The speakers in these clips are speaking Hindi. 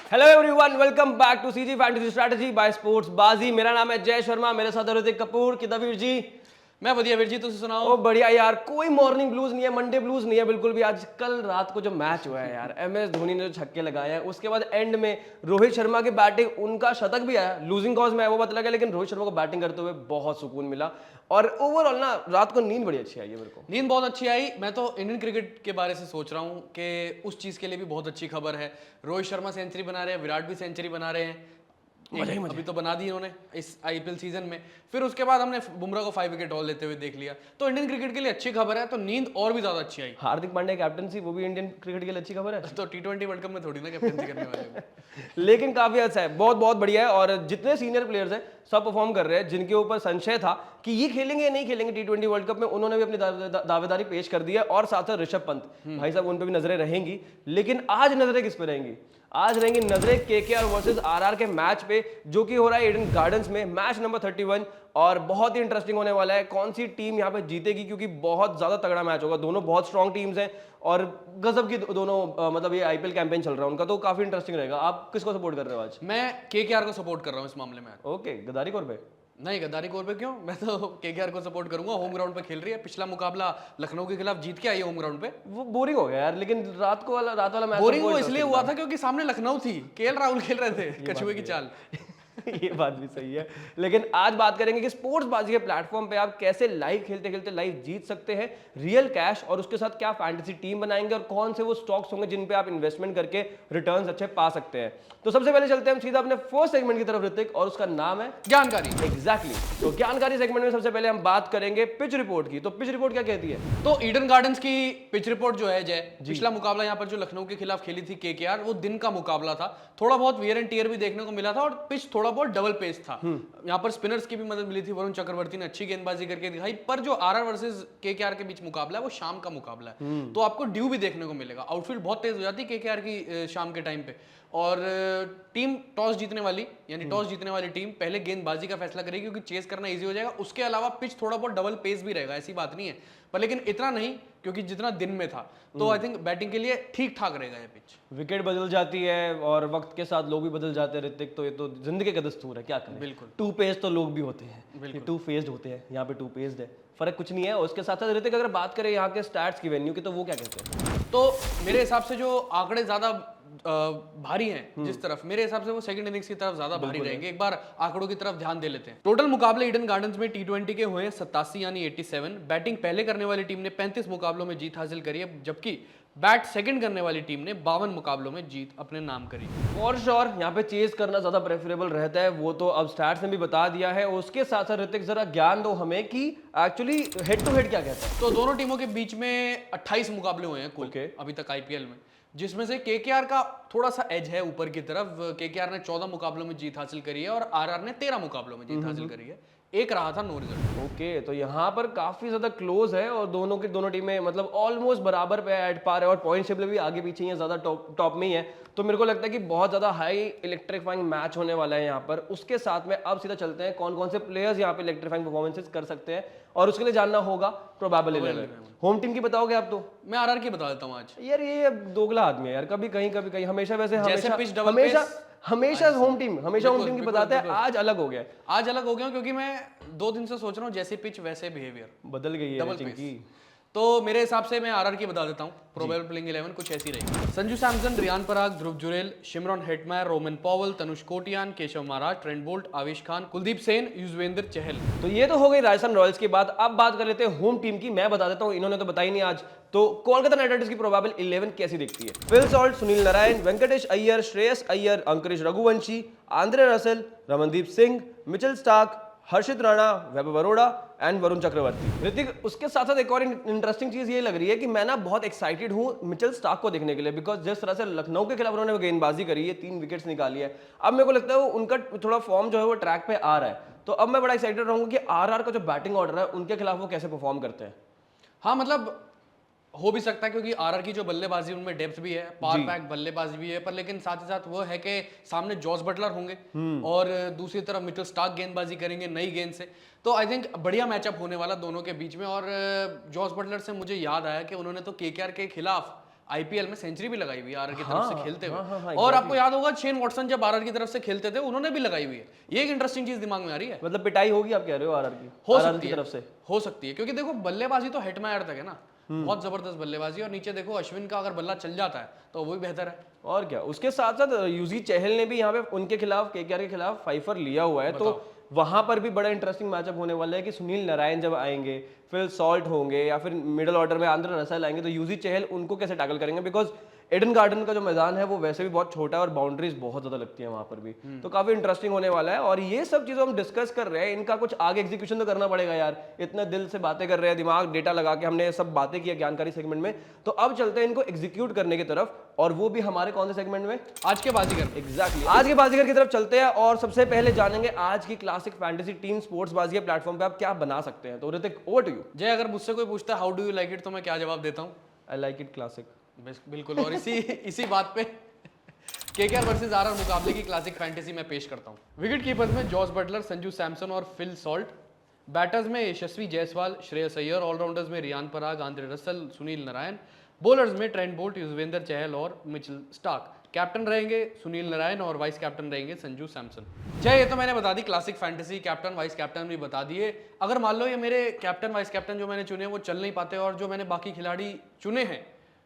Hello everyone, welcome back to CG fantasy strategy by Sports Baazi. मेरा नाम है जय शर्मा, मेरे साथ है ऋतिक कपूर। किदा वीर जी? मैं बढ़िया वीर जी, तुम सुनाओ। ओ बढ़िया यार, कोई मॉर्निंग ब्लूज नहीं है, मंडे ब्लूज नहीं है बिल्कुल भी। आज कल रात को जो मैच हुआ है यार, एमएस धोनी ने जो छक्के लगाए हैं, उसके बाद एंड में रोहित शर्मा की बैटिंग, उनका शतक भी आया, लूजिंग कॉज में है वो बात लगा, लेकिन रोहित शर्मा को बैटिंग करते हुए बहुत सुकून मिला। और ओवरऑल ना रात को नींद बड़ी अच्छी आई है मेरे को। नींद बहुत अच्छी आई। मैं तो इंडियन क्रिकेट के बारे से सोच रहा हूँ कि उस चीज़ के लिए भी बहुत अच्छी खबर है। रोहित शर्मा सेंचुरी बना रहे हैं, विराट भी सेंचुरी बना रहे हैं। अभी तो बना दी इन्होंने इस आईपीएल सीजन में। फिर उसके बाद हमने बुमराह को 5 विकेट ऑल लेते हुए देख लिया। तो इंडियन क्रिकेट के लिए अच्छी खबर है, तो नींद और भी ज्यादा अच्छी आई। हार्दिक पांड्या कैप्टनसी, वो भी इंडियन क्रिकेट के लिए अच्छी खबर है। तो T20 वर्ल्ड कप में थोड़ी ना कैप्टनसी करने वाले हैं। लेकिन काफी अच्छा है, बहुत बहुत बढ़िया है। और जितने सीनियर प्लेयर्स हैं सब परफॉर्म कर रहे हैं। जिनके ऊपर संशय था कि ये खेलेंगे या नहीं खेलेंगे T20 वर्ल्ड कप में, उन्होंने भी अपनी दावेदारी पेश कर दी है। और साथ साथ ऋषभ पंत भाई साहब, उन पे भी नजरें रहेंगी। लेकिन आज नजरें किस पे रहेंगी? आज रहेंगी नजरें केकेआर वर्सेस आरआर के मैच पे, जो कि हो रहा है ईडन गार्डन्स में, मैच नंबर 31। और बहुत ही इंटरेस्टिंग होने वाला है। कौन सी टीम यहाँ पे जीतेगी, क्योंकि बहुत ज्यादा तगड़ा मैच होगा। दोनों बहुत स्ट्रॉन्ग टीम्स हैं और गजब की दोनों मतलब ये आईपीएल कैंपेन चल रहा है उनका, तो काफी इंटरेस्टिंग रहेगा। आप किसको सपोर्ट कर रहे हो आज? मैं केकेआर को सपोर्ट कर रहा हूँ इस मामले में। ओके, गद्दारी कौर पे? नहीं, गद्दारी कोर पे क्यों? मैं तो केकेआर को सपोर्ट करूंगा। होम ग्राउंड पे खेल रही है, पिछला मुकाबला लखनऊ के खिलाफ जीत के आई है होम ग्राउंड पे। वो बोरिंग हो गया यार, लेकिन रात वाला मैच बोरिंग वो इसलिए हुआ था क्योंकि सामने लखनऊ थी, केएल राहुल खेल रहे थे कछुए की चाल। ये बात भी सही है। लेकिन आज बात करेंगे कि स्पोर्ट्स बाजी के प्लेटफॉर्म पे आप कैसे लाइव खेलते खेलते लाइव जीत सकते हैं रियल कैश, और उसके साथ क्या फैंटेसी टीम बनाएंगे और कौन से वो स्टॉक्स होंगे जिन पे आप इन्वेस्टमेंट करके रिटर्न्स अच्छे पा सकते हैं। तो सबसे पहले चलते हैं हम सीधा अपने फर्स्ट सेगमेंट की तरफ ऋतिक, और उसका नाम है जानकारी। एग्जैक्टली। तो ज्ञानकारी सेगमेंट में सबसे पहले हम बात करेंगे पिच रिपोर्ट की। तो पिच रिपोर्ट क्या कहती है? तो ईडन गार्डन्स की पिच रिपोर्ट जो है जय, पिछला मुकाबला यहाँ पर जो लखनऊ के खिलाफ खेली थी केकेआर, वो दिन का मुकाबला था। थोड़ा बहुत वियर एंड टियर भी देखने को मिला था और पिच थोड़ा बहुत डबल पेस था। यहाँ पर स्पिनर्स की भी मदद मिली थी, वरुण चक्रवर्ती ने अच्छी गेंदबाजी करके दिखाई। पर जो आरआर वर्सेस केकेआर के बीच मुकाबला है वो शाम का मुकाबला है, तो आपको ड्यू भी देखने को मिलेगा। आउटफील्ड बहुत तेज हो जाती है केकेआर की शाम के टाइम पे। और टीम टॉस जीतने वाली, यानी टॉस जीतने वाली टीम पहले गेंदबाजी का फैसला करेगी, क्योंकि चेस करना इजी हो जाएगा। उसके अलावा पिच थोड़ा बहुत डबल पेस भी रहेगा, ऐसी बात नहीं है, पर लेकिन इतना नहीं क्योंकि जितना दिन में था। तो आई थिंक बैटिंग के लिए ठीक ठाक रहेगा ये पिच। विकेट बदल जाती है और वक्त के साथ लोग भी बदल जाते हैं ऋतिक, तो ये तो जिंदगी का दस्तूर है, क्या करें। बिल्कुल। टू पेज तो लोग भी होते हैं, टू फेस्ड होते हैं, यहाँ पे टू पेज्ड है, फर्क कुछ नहीं है। उसके साथ साथ ऋतिक अगर बात करें यहाँ के स्टैट्स की, वेन्यू की, तो वो क्या कहते हैं? तो मेरे हिसाब से जो आंकड़े ज्यादा भारी हैं जिस तरफ, मेरे हिसाब से वो सेकंड इनिंग्स की तरफ ज्यादा भारी रहेंगे। एक बार आंकड़ों की तरफ ध्यान दे लेते हैं। टोटल मुकाबले ईडन गार्डन्स में T20 के हुए 87 यानी 87। बैटिंग पहले करने वाली टीम ने 35 मुकाबलों में जीत हासिल करी है, जबकि बैट सेकंड करने वाली टीम ने 52 मुकाबलों में जीत अपने नाम करी। फॉर श्योर यहाँ पे चेज करना ज्यादा प्रेफरेबल रहता है, वो तो अब स्टैट्स ने भी बता दिया है। उसके साथ साथ ऋतिक जरा ज्ञान दो हमें कि एक्चुअली हेड टू हेड क्या कहता है। तो दोनों टीमों के बीच में 28 मुकाबले हुए हैं कुल अभी तक आईपीएल में, जिसमें से केकेआर का थोड़ा सा एज है ऊपर की तरफ। केकेआर ने 14 मुकाबलों में जीत हासिल करी है और आरआर ने 13 मुकाबलों में जीत हासिल करी है। एक रहा था नो रिजल्ट। ओके, तो यहाँ पर काफी ज्यादा क्लोज है और दोनों टीमें मतलब ऑलमोस्ट बराबर पे एट पार है, और पॉइंट टेबल भी आगे पीछे ही है, ज्यादा टॉप में ही है। तो मेरे को लगता है कि बहुत ज्यादा हाई इलेक्ट्रीफाइंग मैच होने वाला है यहाँ पर। उसके साथ में अब सीधा चलते हैं कौन कौन से प्लेयर्स यहाँ पे इलेक्ट्रीफाइंग परफॉर्मेंसेस कर सकते हैं, और उसके लिए जानना होगा प्रोबेबल 11। होम टीम की बताओगे आप? तो मैं आरआर की बता देता हूँ आज। यार ये दोगला आदमी है यार, कभी कहीं हमेशा वैसे हमेशा होम टीम की बताते हैं। आज अलग हो गया, आज अलग हो गया क्योंकि मैं 2 दिन से सोच रहा हूँ जैसी पिच वैसे बिहेवियर बदल गई है चिंकी। तो मेरे हिसाब से मैं आरआर की बता देता हूँ। प्रोबेबल प्लेइंग 11 कुछ ऐसी रही। Sanju Samson, Riyan Parag, Dhruv Jurel, Shimron Hetmyer, Rovman Powell, Tanush Kotian, Keshav Maharaj, Trent Boult, Avesh Khan, Kuldeep Sen, Yuzvendra Chahal. तो ये तो हो गई राजस्थान रॉयल्स की बात। अब बात कर लेते हैं होम टीम की। मैं बता देता हूँ, इन्होंने तो बताई नहीं आज। तो कोलकाता नाइट राइडर्स की प्रोबेबल 11 कैसी दिखती है? Phil Salt, Sunil Narine, Venkatesh Iyer, Shreyas Iyer, Angkrish Raghuvanshi, Andre Russell, Ramandeep Singh, Mitchell Starc, Harshit Rana, Vaibhav Arora and Varun Chakravarthy. Hrithik, उसके साथ साथ एक और इंटरेस्टिंग चीज ये लग रही है कि मैं ना बहुत एक्साइटेड हूँ मिचेल स्टार्क को देखने के लिए, बिकॉज जिस तरह से लखनऊ के खिलाफ उन्होंने गेंदबाजी करी है, 3 विकेट्स निकाली है। अब मेरे को लगता है वो उनका थोड़ा फॉर्म जो है वो ट्रैक पे आ रहा है। तो अब मैं बड़ा एक्साइटेड रहूंगा कि आरआर का जो बैटिंग ऑर्डर है उनके खिलाफ वो कैसे परफॉर्म करते हैं। हाँ, मतलब हो भी सकता है क्योंकि आरआर की जो बल्लेबाजी उनमें डेप्थ भी है, पावर पैक बल्लेबाजी भी है, पर लेकिन साथ ही साथ वो है कि सामने जॉस बटलर होंगे और दूसरी तरफ मिचेल स्टार्क गेंदबाजी करेंगे नई गेंद से। तो आई थिंक बढ़िया मैचअप होने वाला दोनों के बीच में। और जॉस बटलर से मुझे याद आया कि उन्होंने तो केकेआर के खिलाफ आईपीएल में सेंचुरी भी लगाई हुई है आरआर की तरफ से खेलते हुए। हाँ, और आपको याद होगा शेन वॉटसन जब आरआर की तरफ से खेलते थे उन्होंने भी लगाई हुई है। ये एक इंटरेस्टिंग चीज दिमाग में आ रही है। मतलब पिटाई होगी आप कह रहे हो आरआर की, हो RR सकती की है, तरफ से। हो सकती है, क्योंकि देखो बल्लेबाजी तो हेटमायर तक है ना, बहुत जबरदस्त बल्लेबाजी। और नीचे देखो अश्विन का अगर बल्ला चल जाता है तो वो भी बेहतर है। और क्या, उसके साथ साथ यूजी चहल ने भी यहाँ पे उनके खिलाफ, केकेआर के खिलाफ फाइफर लिया हुआ है, तो वहां पर भी बड़ा इंटरेस्टिंग मैचअप होने वाला है कि सुनील नारायण जब आएंगे, फिल सॉल्ट होंगे, या फिर मिडिल ऑर्डर में आंद्रे रसेल आएंगे, तो यूजी चहल उनको कैसे टैकल करेंगे, बिकॉज एडन गार्डन का जो मैदान है वो वैसे भी बहुत छोटा है और बाउंड्रीज बहुत ज्यादा लगती है वहां पर भी, तो काफी इंटरेस्टिंग होने वाला है। और ये सब चीजें हम डिस्कस कर रहे हैं, इनका कुछ आगे एग्जीक्यूशन तो करना पड़ेगा यार, इतना दिल से बातें कर रहे हैं, दिमाग डेटा लगा के हमने सब बातें की ज्ञानकारी सेगमेंट में, तो अब चलते हैं इनको एग्जीक्यूट करने की तरफ, और वो भी हमारे कौन से सेगमेंट में, आज के बाजीगर। एग्जैक्टली आज के बाजीगर की तरफ चलते हैं। और सबसे पहले जानेंगे आज की क्लासिक फैंटेसी टीम स्पोर्ट्स बाजी के प्लेटफॉर्म पे आप क्या बना सकते हैं। तो ऋतिक, ओवर टू यू। जय, अगर मुझसे कोई पूछता है how do you like it, तो मैं क्या जवाब देता हूँ? I like it classic. बिल्कुल। और इसी बात पे केकेआर वर्सेस आरआर मुकाबले की क्लासिक फैंटेसी मैं पेश करता हूँ। विकेट कीपर्स में जॉस बटलर, संजू सैमसन और फिल सॉल्ट। बैटर्स में यशस्वी जायसवाल, श्रेयस अय्यर। ऑलराउंडर्स में Riyan Parag, Andre Russell, Sunil Narine. Bowlers में ट्रेंट बोल्ट, युजवेंद्र चहल और मिचेल स्टार्क। कैप्टन रहेंगे सुनील नारायण और वाइस कैप्टन रहेंगे संजू सैमसन। जय, ये तो मैंने बता दी classic fantasy, captain vice captain भी बता दिए। अगर मान लो ये मेरे कैप्टन वाइस कैप्टन जो मैंने चुने वो चल नहीं पाते, और जो मैंने बाकी खिलाड़ी चुने हैं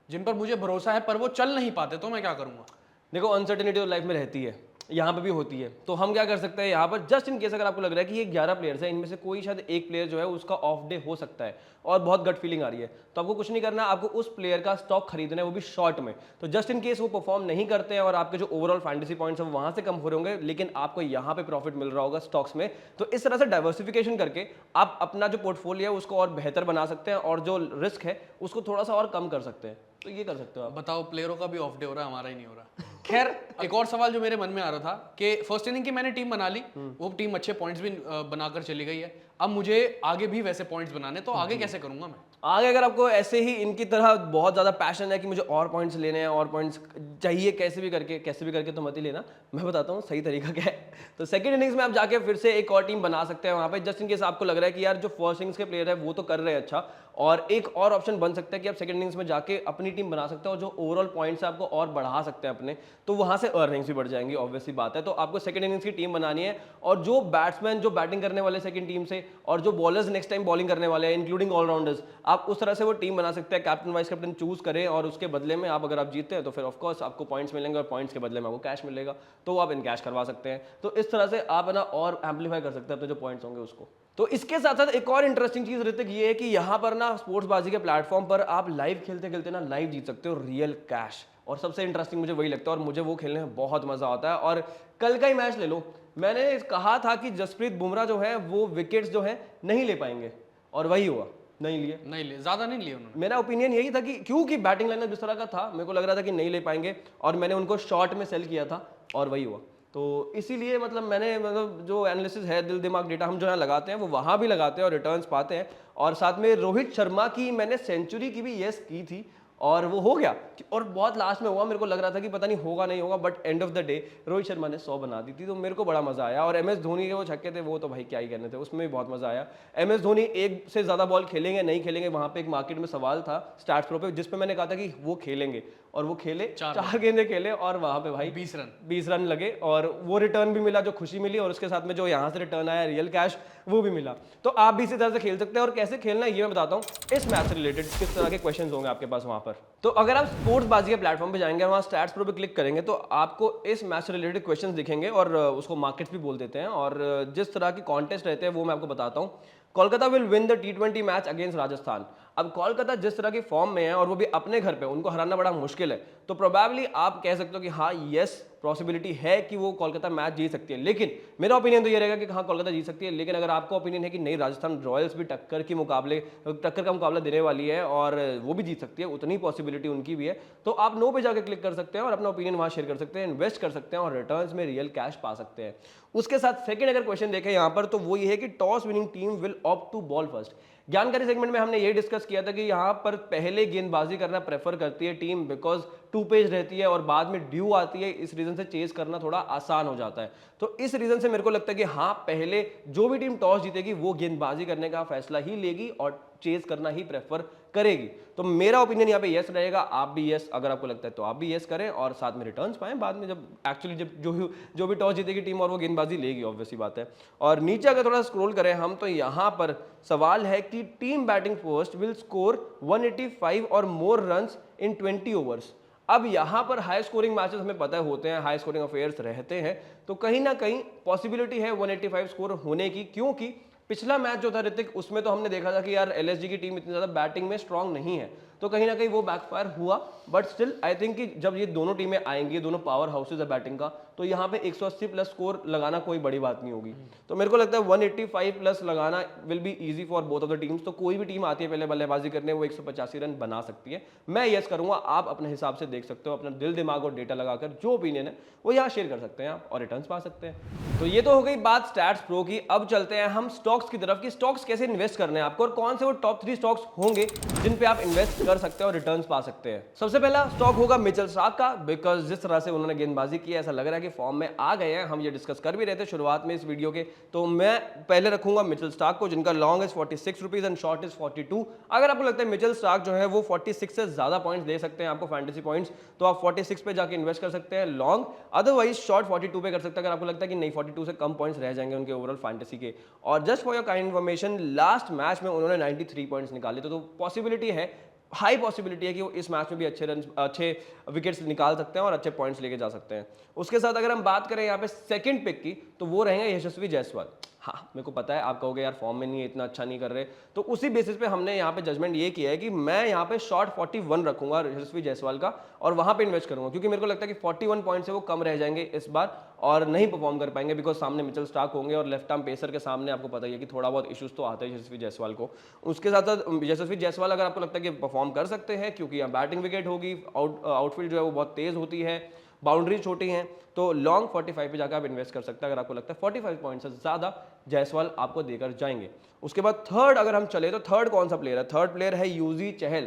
जिन पर मुझे भरोसा है पर वो चल नहीं पाते, तो मैं क्या करूंगा? देखो, अनसर्टेनिटी लाइफ में रहती है, यहाँ पे भी होती है, तो हम क्या कर सकते हैं यहाँ पर, जस्ट इन केस अगर आपको लग रहा है कि ये 11 प्लेयर्स हैं, इनमें से कोई शायद एक प्लेयर जो है उसका ऑफ डे हो सकता है और बहुत गट फीलिंग आ रही है, तो आपको कुछ नहीं करना, आपको उस प्लेयर का स्टॉक खरीदना है, वो भी शॉर्ट में। तो जस्ट इन केस वो परफॉर्म नहीं करते हैं और आपके जो ओवरऑल फैंटेसी पॉइंट्स हैं वहां से कम हो रहे होंगे, लेकिन आपको यहाँ पे प्रॉफिट मिल रहा होगा स्टॉक्स में, तो इस तरह से डाइवर्सिफिकेशन करके आप अपना जो पोर्टफोलियो है उसको और बेहतर बना सकते हैं और जो रिस्क है उसको थोड़ा सा और कम कर सकते हैं। तो ये कर सकते हो आप। बताओ, प्लेयरों का भी ऑफ डे हो रहा है, हमारा ही नहीं हो रहा। खैर, एक और सवाल जो मेरे मन में आ रहा था कि फर्स्ट इनिंग की मैंने टीम बना ली, वो टीम अच्छे पॉइंट्स भी बनाकर चली गई है, अब मुझे आगे भी वैसे पॉइंट्स बनाने, तो आगे कैसे करूंगा मैं? आगे अगर आपको ऐसे ही इनकी तरह बहुत ज्यादा पैशन है कि मुझे और पॉइंट्स लेने हैं और पॉइंट्स चाहिए कैसे भी करके, तो मत ही लेना, मैं बताता हूँ सही तरीका क्या है। तो सेकंड इनिंग्स में आप जाके फिर से एक और टीम बना सकते हैं वहां पे, जस्ट इन केस आपको लग रहा है कि यार जो फर्स्ट इनिंग्स के प्लेयर है वो तो कर रहे हैं अच्छा, और एक और ऑप्शन बन सकता है कि आप सेकंड इनिंग्स में जाके अपनी टीम बना सकते हो और जो ओवरऑल पॉइंट्स है आपको और बढ़ा सकते हैं अपने, तो वहां से अर्निंग्स भी बढ़ जाएंगी, ऑब्वियसली बात है। तो आपको सेकंड इनिंग्स की टीम बनानी है, और जो बैट्समैन जो बैटिंग करने वाले सेकंड टीम से, और जो बॉलर्स नेक्स्ट टाइम बॉलिंग करने वाले हैं इंक्लूडिंग ऑलराउंडर्स, आप उस तरह से वो टीम बना सकते हैं, कैप्टन वाइस कैप्टन चूज करें, और उसके बदले में आप अगर आप जीतते हैं तो फिर ऑफकोर्स आपको पॉइंट्स मिलेंगे, और पॉइंट्स के बदले में आपको कैश मिलेगा, तो आप इन कैश करवा सकते हैं। तो इस तरह से आप ना और एम्पलीफाई कर सकते हैं अपने जो पॉइंट्स होंगे उसको। तो इसके साथ साथ एक और इंटरेस्टिंग चीज ऋतिक ये है कि यहाँ पर ना स्पोर्ट्स बाजी के प्लेटफॉर्म पर आप लाइव खेलते खेलते ना लाइव जीत सकते हो रियल कैश, और सबसे इंटरेस्टिंग मुझे वही लगता है, और मुझे वो खेलने में बहुत मजा आता है। और कल का ही मैच ले लो, मैंने कहा था कि जसप्रीत बुमराह जो है वो विकेट्स जो है नहीं ले पाएंगे, और वही हुआ, नहीं लिए, ज्यादा नहीं लिए उन्होंने। मेरा ओपिनियन यही था कि क्योंकि बैटिंग लाइनअप जिस तरह का था, मेरे को लग रहा था कि नहीं ले पाएंगे, और मैंने उनको शॉर्ट में सेल किया था और वही हुआ। तो इसीलिए मतलब जो एनालिसिस है, दिल दिमाग डेटा हम जो यहाँ लगाते हैं वो वहाँ भी लगाते हैं और रिटर्न्स पाते हैं। और साथ में रोहित शर्मा की मैंने सेंचुरी की भी येस की थी और वो हो गया, और बहुत लास्ट में हुआ, मेरे को लग रहा था कि पता नहीं होगा नहीं होगा, but end of the day Rohit Sharma ने 100 बना दी थी, तो मेरे को बड़ा मजा आया। और MS धोनी के वो छक्के थे वो तो भाई क्या ही कहने थे, उसमें भी बहुत मजा आया। MS धोनी एक से ज्यादा बॉल खेलेंगे नहीं खेलेंगे, वहां पे एक मार्केट में सवाल था स्टैट्स प्रो पे, जिसपे मैंने कहा था कि वो खेलेंगे, और वो खेले, 4 गेंदें खेले, और वहां पे भाई 20 रन लगे, और वो रिटर्न भी मिला, जो खुशी मिली, और उसके साथ में जो यहाँ से रिटर्न आया रियल कैश वो भी मिला। तो आप भी इसी तरह से खेल सकते हैं, और कैसे खेलना है ये मैं बताता हूँ। इस मैच से रिलेटेड किस तरह के क्वेश्चंस होंगे आपके पास वहां पर। तो अगर आप स्पोर्ट्स बाजी के प्लेटफॉर्म पे जाएंगे, वहाँ स्टैट्स प्रो पे क्लिक करेंगे, तो आपको इस मैच से रिलेटेड क्वेश्चंस दिखेंगे, और उसको मार्केट्स भी बोल देते हैं, और जिस तरह की कॉन्टेस्ट रहते हैं वो मैं आपको बताता हूँ। Kolkata will win the T20 match against Rajasthan. अब कोलकाता जिस तरह की फॉर्म में है और वो भी अपने घर पे, उनको हराना बड़ा मुश्किल है, तो प्रोबेबली आप कह सकते हो कि हाँ यस पॉसिबिलिटी है कि वो कोलकाता मैच जीत सकती है। लेकिन मेरा ओपिनियन तो ये रहेगा कि हाँ कोलकाता जीत सकती है, लेकिन अगर आपका ओपिनियन है कि नहीं राजस्थान रॉयल्स भी टक्कर का मुकाबला देने वाली है और वो भी जीत सकती है, उतनी पॉसिबिलिटी उनकी भी है, तो आप नो पे जाकर क्लिक कर सकते हैं और अपना ओपिनियन वहाँ शेयर कर सकते हैं, इन्वेस्ट कर सकते हैं और रिटर्न्स में रियल कैश पा सकते हैं। उसके साथ सेकंड अगर क्वेश्चन देखें यहाँ पर, तो वो ये है कि toss winning team will opt to bowl first. जानकारी सेगमेंट में हमने ये डिस्कस किया था कि यहाँ पर पहले गेंदबाजी करना प्रेफर करती है टीम, बिकॉज 2 पेज रहती है और बाद में ड्यू आती है, इस रीजन से चेज करना थोड़ा आसान हो जाता है। तो इस रीजन से मेरे को लगता है कि हाँ पहले जो भी टीम टॉस जीतेगी वो गेंदबाजी करने का फैसला ही लेगी और चेज करना ही प्रेफर करेगी। तो मेरा ओपिनियन यहाँ पे यस रहेगा, आप भी यस, अगर आपको लगता है तो आप भी यस करें और साथ में रिटर्न्स पाएं बाद में, जब एक्चुअली जब जो भी टॉस जीतेगी टीम और वो गेंदबाजी लेगी, ऑब्वियसली बात है। और नीचे अगर थोड़ा स्क्रॉल करें हम तो यहाँ पर सवाल है कि team batting first will score 185 और मोर रन्स इन 20 ओवर्स। अब यहाँ पर हाई स्कोरिंग मैचेस हमें पता होते हैं, हाई स्कोरिंग अफेयर्स रहते हैं, तो कहीं ना कहीं पॉसिबिलिटी है 185 स्कोर होने की, क्योंकि पिछला मैच जो था ऋतिक, उसमें तो हमने देखा था कि यार एलएसजी की टीम इतनी ज़्यादा बैटिंग में स्ट्रांग नहीं है, तो कहीं ना कहीं वो बैकफायर हुआ। बट स्टिल आई थिंक कि जब ये दोनों टीमें आएंगी, दोनों पावर हाउसेज है बैटिंग का, तो यहाँ पे 180 प्लस स्कोर लगाना कोई बड़ी बात नहीं होगी। तो मेरे को लगता है 185 प्लस लगाना will be easy for both of the teams. तो कोई भी टीम आती है पहले बल्लेबाजी करने, वो 185 रन बना सकती है। मैं यस करूंगा, आप अपने हिसाब से देख सकते हो, अपना दिल दिमाग और डेटा लगाकर जो ओपिनियन है वो यहाँ शेयर कर सकते हैं आप और रिटर्न्स पा सकते हैं। तो ये तो हो गई बात स्टैट्स प्रो की। अब चलते हैं हम स्टॉक्स की तरफ कि स्टॉक्स कैसे इन्वेस्ट करने हैं आपको और कौन से वो टॉप 3 स्टॉक्स होंगे जिन पे आप इन्वेस्ट कर सकते हैं और रिटर्न्स पा सकते हैं। सबसे पहला स्टॉक होगा मिचेल स्टार्क का, बिकॉज जिस तरह से उन्होंने गेंदबाजी की है ऐसा लग रहा है कि फॉर्म में आ गए हैं। हम ये डिस्कस कर भी रहे थे शुरुआत में इस वीडियो के, तो मैं पहले रखूंगा मिचेल स्टार्क को, जिनका long is 46 rupees and short is 42। अगर आपको लगता है मिचेल स्टार्क जो है वो 46 से ज्यादा पॉइंट्स दे सकते हैं आपको फैंटेसी पॉइंट्स, तो आप 46 पे जाके इन्वेस्ट कर सकते हैं लॉन्ग, अदरवाइज शॉर्ट 42 पे कर सकते हैं अगर आपको लगता है कि नहीं 42 से कम पॉइंट्स रह जाएंगे उनके ओवरऑल फैंटेसी के। और just for your kind information, last match में उन्होंने 93 पॉइंट्स निकाले, तो पॉसिबिलिटी है, हाई पॉसिबिलिटी है कि वो इस मैच में भी अच्छे विकेट्स निकाल सकते हैं और अच्छे पॉइंट्स लेके जा सकते हैं। उसके साथ अगर हम बात करें यहाँ पे सेकंड पिक की, तो वो रहेंगे यशस्वी जायसवाल। हाँ, मेरे को पता है आप कहोगे यार फॉर्म में नहीं है, इतना अच्छा नहीं कर रहे, तो उसी बेसिस पे हमने यहाँ पे जजमेंट ये किया है कि मैं यहाँ पे शॉर्ट 41 रखूंगा यशस्वी जायसवाल का और वहां पे इन्वेस्ट करूंगा, क्योंकि मेरे को लगता है कि 41 पॉइंट से वो कम रह जाएंगे इस बार और नहीं परफॉर्म कर पाएंगे, बिकॉज सामने मिचेल स्टार्क होंगे और लेफ्ट आर्म पेसर के सामने आपको पता ही है कि थोड़ा बहुत इश्यूज तो आते हैं यशस्वी जायसवाल को। उसके साथ साथ यशस्वी जायसवाल अगर आपको लगता है कि परफॉर्म कर सकते हैं, क्योंकि यहाँ बैटिंग विकेट होगी, आउटफील्ड जो है वो बहुत तेज होती है, बाउंड्री छोटी हैं, तो लॉन्ग 45 पे जाकर आप इन्वेस्ट कर सकते हैं अगर आपको लगता है 45 पॉइंट से ज्यादा जायसवाल आपको देकर जाएंगे। उसके बाद थर्ड अगर हम चले तो थर्ड कौन सा प्लेयर है? थर्ड प्लेयर है यूजी चहल।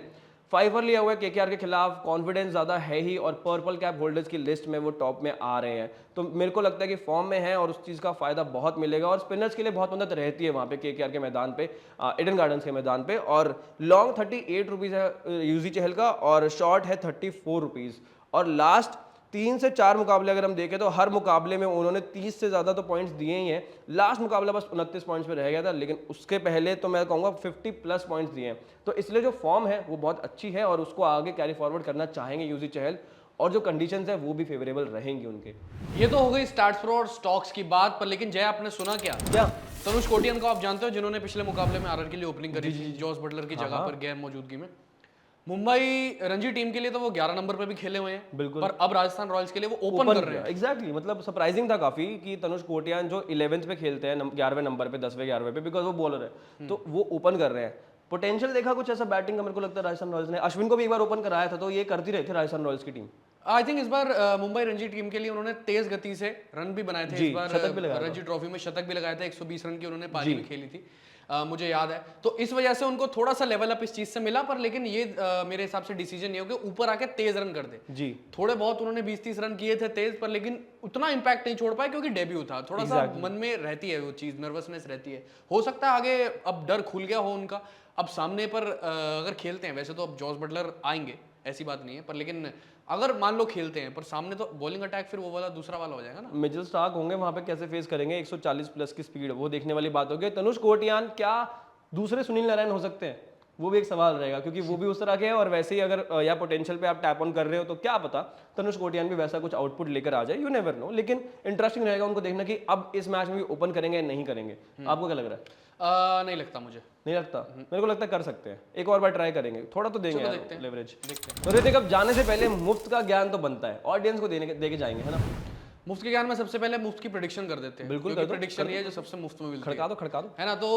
5 लिया हुआ है केकेआर के खिलाफ, कॉन्फिडेंस ज्यादा है ही और पर्पल कैप होल्डर्स की लिस्ट में वो टॉप में आ रहे हैं, तो मेरे को लगता है कि फॉर्म में है और उस चीज का फायदा बहुत मिलेगा और स्पिनर्स के लिए बहुत मदद रहती है वहां पे केकेआर के मैदान पे, ईडन गार्डन्स के मैदान पे। और लॉन्ग 38 रुपीज है यूजी चहल का और शॉर्ट है 34 रुपीज। और लास्ट 3 से 4 मुकाबले अगर हम देखें तो हर मुकाबले में उन्होंने 30 से ज़्यादा तो पॉइंट्स दिए ही हैं। लास्ट मुकाबला बस 29 पॉइंट्स पे रह गया था, लेकिन उसके पहले तो मैं कहूँगा 50 प्लस पॉइंट्स दिए हैं, तो इसलिए जो फॉर्म है वो बहुत अच्छी है और उसको आगे कैरी फॉरवर्ड करना चाहेंगे यूजी चहल और जो कंडीशंस है वो भी फेवरेबल रहेंगी उनके। ये तो हो गई स्टार्ट्स प्रो और स्टॉक्स की बात, पर लेकिन जय आपने सुना क्या तनुष कोटियन को आप जानते हो, जिन्होंने पिछले मुकाबले में आरआर के लिए ओपनिंग करी थी जॉस बटलर की जगह पर गैर मौजूदगी में। मुंबई रणजी टीम के लिए तो वो 11 नंबर पे भी खेले हुए हैं, बिल्कुल, पर अब राजस्थान रॉयल्स के लिए वो ओपन कर रहे हैं। एग्जैक्टली, मतलब सरप्राइजिंग था काफी कि तनुष कोटियान जो 11th पे खेलते हैं 11वें नंबर पे 10वें 11वें पे, बिकॉज वो बॉलर है, तो वो ओपन कर रहे हैं। पोटेंशियल देखा कुछ ऐसा बैटिंग का मेरे को लगता है राजस्थान रॉयल्स ने। अश्विन को भी एक बार ओपन कराया था, तो ये करती रही थी राजस्थान रॉयल्स की टीम। आई थिंक इस बार मुंबई रणजी टीम के लिए उन्होंने तेज गति से रन भी बनाए थे, इस बार रणजी ट्रॉफी में शतक भी लगाया था, 120 रन की उन्होंने पारी भी खेली थी, मुझे याद है। तो इस वजह से उनको थोड़ा सा लेवल अप इस चीज से मिला, पर लेकिन ये मेरे हिसाब से डिसीजन ये हो कि ऊपर आके तेज रन कर दे जी। थोड़े बहुत उन्होंने 20-30 रन किए थे तेज, पर लेकिन उतना इंपैक्ट नहीं छोड़ पाए क्योंकि डेब्यू था, थोड़ा सा मन में रहती है वो चीज, नर्वसनेस रहती है। हो सकता है आगे अब डर खुल गया हो उनका, अब सामने पर अगर खेलते हैं, वैसे तो अब जॉस बटलर आएंगे ऐसी बात नहीं है, पर लेकिन अगर मान लो खेलते हैं पर सामने तो बॉलिंग अटैक फिर वो वाला दूसरा वाला हो जाएगा ना। मिचेल स्टार्क होंगे वहां पे, कैसे फेस करेंगे 140 प्लस की स्पीड, वो देखने वाली बात होगी। तनुष कोटियान क्या दूसरे सुनील नारायण हो सकते हैं, वो भी एक सवाल रहेगा, क्योंकि वो भी उस तरह के हैं और वैसे ही अगर या पोटेंशियल पे आप टैप ऑन कर रहे हो तो क्या पता तनुष कोटियान भी वैसा कुछ आउटपुट लेकर आ जाए, यू नेवर नो। लेकिन इंटरेस्टिंग रहेगा उनको देखना कि अब इस मैच में भी ओपन करेंगे या नहीं करेंगे। आपको क्या लग रहा है? नहीं लगता मुझे, नहीं लगता, मेरे को लगता है कर सकते हैं, एक और बार ट्राई करेंगे, थोड़ा तो देंगे लेवरेज। तो ऋतिक अब जाने से पहले मुफ्त का ज्ञान तो बनता है, ऑडियंस को देके जाएंगे, है ना। मुफ्त के ज्ञान में सबसे पहले मुफ्त की प्रेडिक्शन कर देते हैं, बिल्कुल प्रेडिक्शन ये है जो सबसे मुफ्त में मिलती है। खड़का दो है ना। तो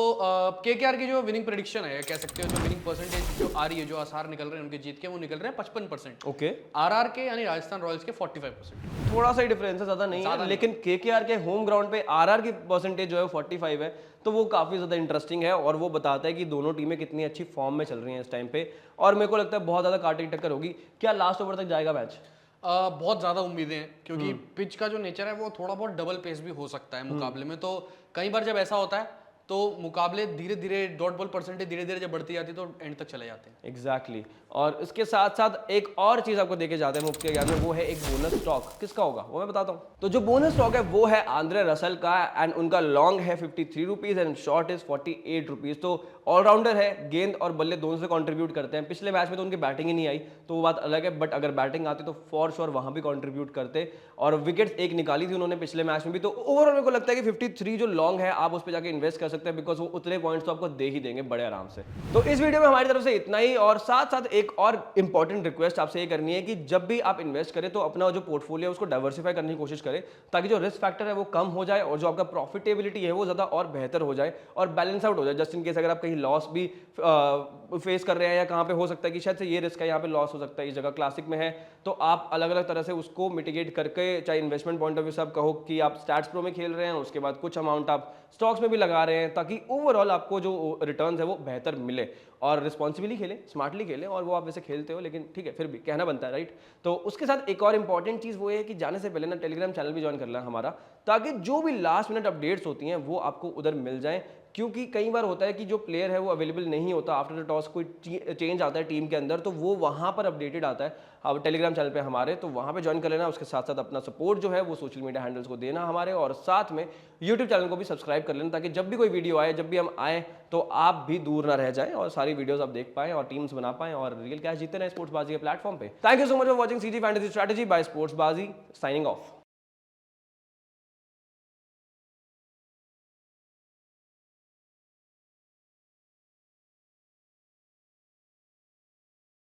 केकेआर की जो विनिंग प्रेडिक्शन है, कह सकते हो जो विनिंग परसेंटेज जो आ रही है, जो आसार निकल रहे हैं उनके जीत के, वो निकल रहे हैं 55%। ओके, आरआर के यानी राजस्थान रॉयल्स के 45%। थोड़ा सा ही डिफरेंस है, ज्यादा नहीं है, लेकिन केकेआर के होम ग्राउंड पे आरआर की परसेंटेज जो है 45 है, तो वो काफी ज्यादा इंटरेस्टिंग है और वो बताता है कि दोनों टीमें कितनी अच्छी फॉर्म में चल रही हैं इस टाइम पे। और मेरे को लगता है बहुत ज्यादा कांटे की टक्कर होगी। क्या लास्ट ओवर तक जाएगा मैच? बहुत ज़्यादा उम्मीदें हैं, क्योंकि पिच का जो नेचर है वो थोड़ा बहुत डबल पेस भी हो सकता है मुकाबले में। तो कई बार जब ऐसा होता है तो मुकाबले धीरे धीरे डॉट बॉल परसेंटेज धीरे धीरे जब बढ़ती जाती है तो एंड तक चले जाते हैं। एग्जैक्टली और इसके साथ साथ एक और चीज आपको देके जाते हैं मुफ्ती के ज्ञान में, वो है एक बोनस स्टॉक। किसका होगा वो मैं बताता हूँ। तो जो बोनस स्टॉक है वो है आंद्रे रसल का, एंड उनका लॉन्ग है 53 rupees and short is 48 rupees. तो ऑलराउंडर है, गेंद और बल्ले दोनों से कंट्रीब्यूट करते हैं। पिछले मैच में तो उनकी बैटिंग ही नहीं आई तो वो बात अलग है, बट अगर बैटिंग आती तो फॉर श्योर वहां भी कंट्रीब्यूट करते। और विकेट्स एक निकाली थी उन्होंने पिछले मैच में भी। तो ओवरऑल मेरे को लगता है कि 53 जो लॉन्ग है आप उस पर जाके इन्वेस्ट कर सकते हैं, बिकॉज वो उतने पॉइंट्स तो आपको दे ही देंगे बड़े आराम से। तो इस वीडियो में हमारी तरफ से इतना ही, और साथ साथ एक और इंपॉर्टेंट रिक्वेस्ट आपसे ये करनी है कि जब भी आप इन्वेस्ट करें तो अपना जो पोर्टफोलियो है उसको डाइवर्सिफाई करने की कोशिश करें, ताकि जो रिस्क फैक्टर है वो कम हो जाए और जो आपका प्रॉफिटेबिलिटी है वो ज्यादा और बेहतर हो जाए और बैलेंस आउट हो जाए। जस्ट इन केस अगर आप कहीं लॉस भी फेस कर रहे हैं या कहाँ पे हो सकता है कि शायद से ये रिस्क है, यहाँ पे लॉस हो सकता है, इस जगह क्लासिक में है, तो आप अलग अलग तरह से उसको मिटिगेट करके, चाहे इन्वेस्टमेंट पॉइंट ऑफ व्यू से आप कहो कि आप स्टैट्स प्रो में खेल रहे हैं, उसके बाद कुछ अमाउंट आप स्टॉक्स में भी लगा रहे हैं, ताकि ओवरऑल आपको जो रिटर्न्स है वो बेहतर मिले। और रिस्पॉन्सिबली खेलें, स्मार्टली खेलें, और वो आप वैसे खेलते हो लेकिन ठीक है फिर भी कहना बनता है, राइट। तो उसके साथ एक और इंपॉर्टेंट चीज़ वो है कि जाने से पहले ना टेलीग्राम चैनल भी ज्वाइन कर लें हमारा, ताकि जो भी लास्ट मिनट अपडेट्स होती हैं वो आपको उधर मिल जाएं। क्योंकि कई बार होता है कि जो प्लेयर है वो अवेलेबल नहीं होता, आफ्टर द टॉस कोई चेंज आता है टीम के अंदर, तो वो वहाँ पर अपडेटेड आता है अब टेलीग्राम चैनल पे हमारे, तो वहाँ पे ज्वाइन कर लेना। उसके साथ साथ अपना सपोर्ट जो है वो सोशल मीडिया हैंडल्स को देना हमारे, और साथ में यूट्यूब चैनल को भी सब्सक्राइब कर लेना, ताकि जब भी कोई वीडियो आए, जब भी हम आए, तो आप भी दूर ना रह जाएं और सारी वीडियोस आप देख पाएं और टीम्स बना पाएं और रियल कैश जीते रहें स्पोर्ट्स बाजी के प्लेटफॉर्म पे। Thank you so much for watching CG fantasy strategy by Sports Baazi, signing of.